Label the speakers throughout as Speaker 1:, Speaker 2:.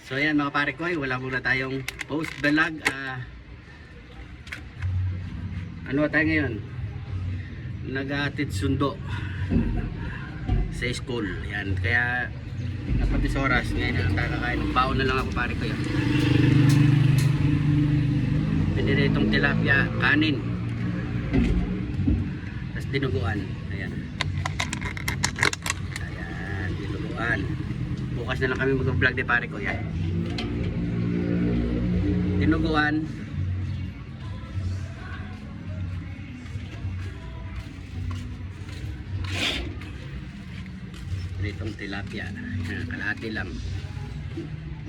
Speaker 1: So ayan mga pare ko, wala muna tayong post vlog. Ano tayo ngayon? Nag-atid sundo sa school. Yan, kaya napatis oras ngayon na lang tayo kakain. Baon na lang ako pare ko yan. Pinili itong tilapia, kanin, tapos dinuguan. Ayan. Ayan, dinuguan. Bukas na lang kami mag-vlog de pare ko yan. Dinuguan. Itong tilapia. Ayan, kalahati lang.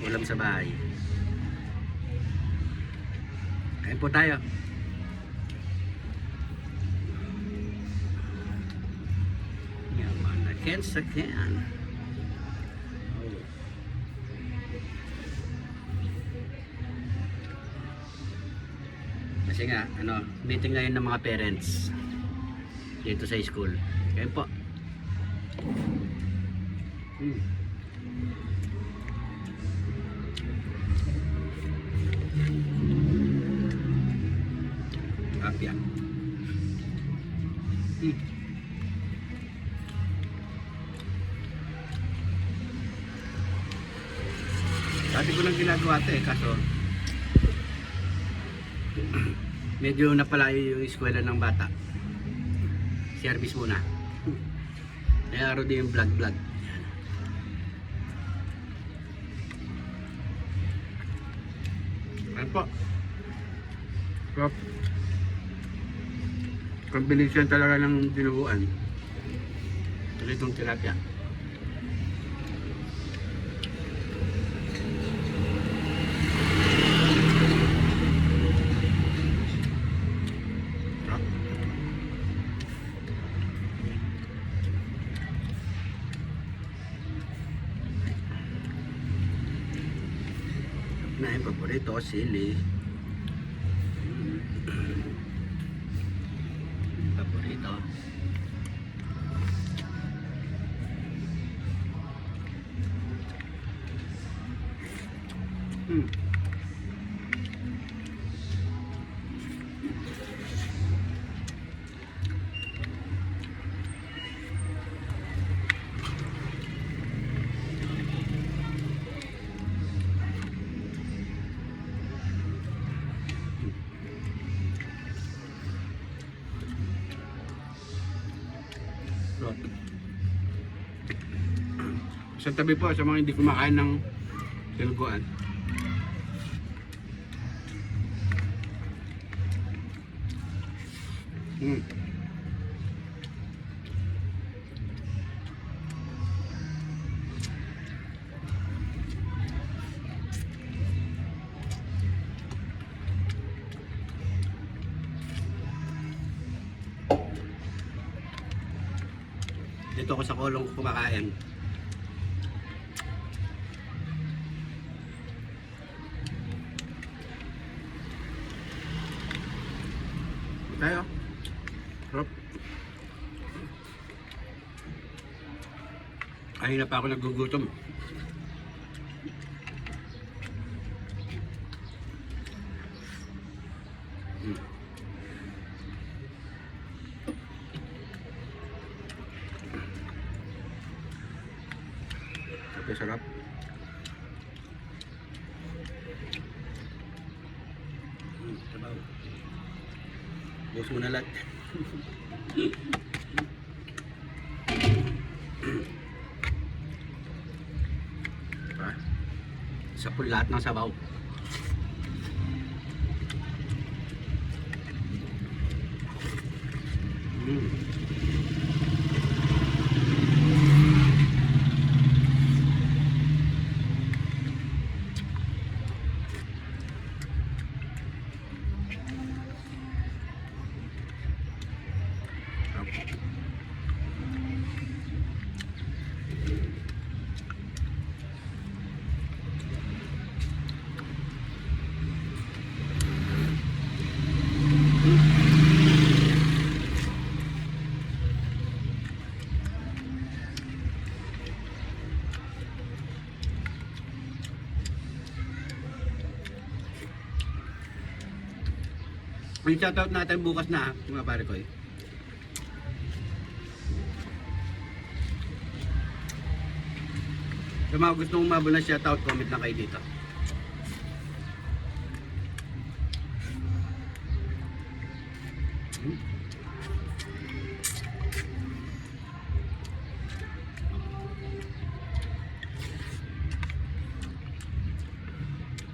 Speaker 1: Ulam sa bahay. Kain po tayo. Yaman na can sa can. Kasi nga, meeting ngayon ng mga parents dito sa school. Kain po. Tilapia. Dati ko lang ginagawa ito kaso medyo napalayo yung eskwela ng bata. Service muna. May araw din yung vlog. Ayan po. Top. Combination talaga ng dinuguan. Itong tilapia. Na yung paborito, sili. Paborito. Sa tabi po sa mga hindi kumakain ng dinuguan. Dito ako sa kolong kumakain. Tayo. Sarap. Kanina pa ako nagugutom. Tapi sarap. Sabaw. Bos mo na lahat. Diba? Sapul lahat ng sabaw. Yung shoutout natin bukas na mga pare ko. Sa mga gustong umabol ng shoutout, comment na kayo dito.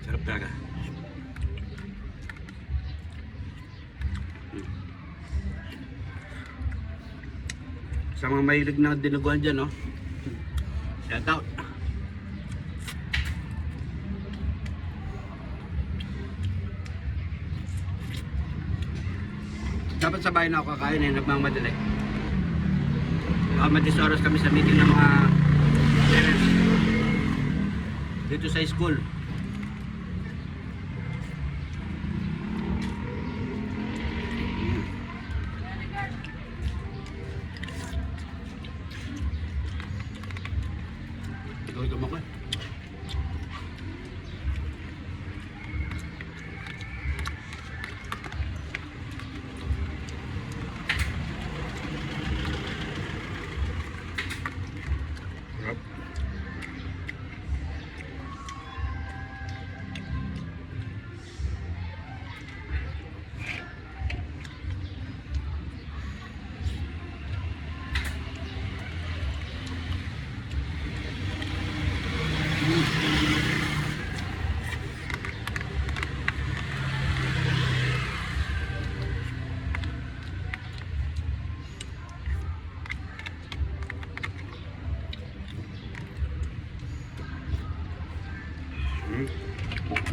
Speaker 1: Sarap talaga. Sa mga mahilig na dinuguan dyan, no? Shoutout. Dapat sa bahay na ako kakain eh, nagmamadali. Madis oras kami sa meeting ng mga parents dito sa school. Gutom ako. Sarap.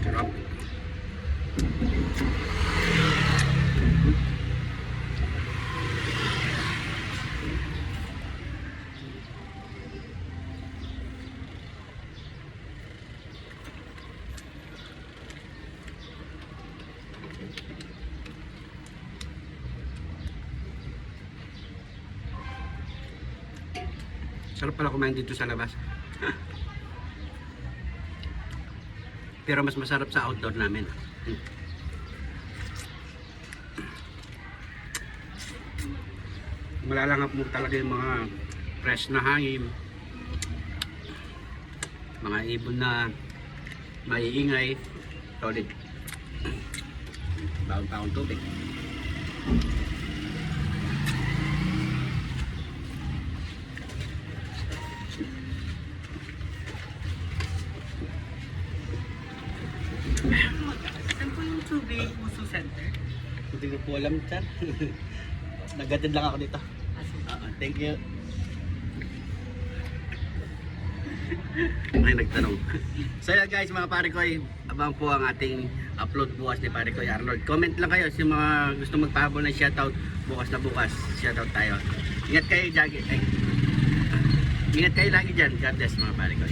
Speaker 1: Sarap. Sarap pala kumain dito sa labas. Pero mas masarap sa outdoor namin. Malalangap mo talaga yung mga fresh na hangin, mga ibon na maiingay, solid. Bawang tubig.
Speaker 2: Saan po yung tubig Muso Center?
Speaker 1: Hindi ko po alam, sir. Nagatid lang ako dito. Thank you. May nagtanong. So yeah guys, mga pare ko, abang po ang ating upload bukas ni pare ko Arnold. Comment lang kayo sa mga gusto magpahabol ng shoutout bukas na bukas. Shoutout tayo. Ingat kayo lagi. Ingat kayo lagi dyan. God bless mga pare ko.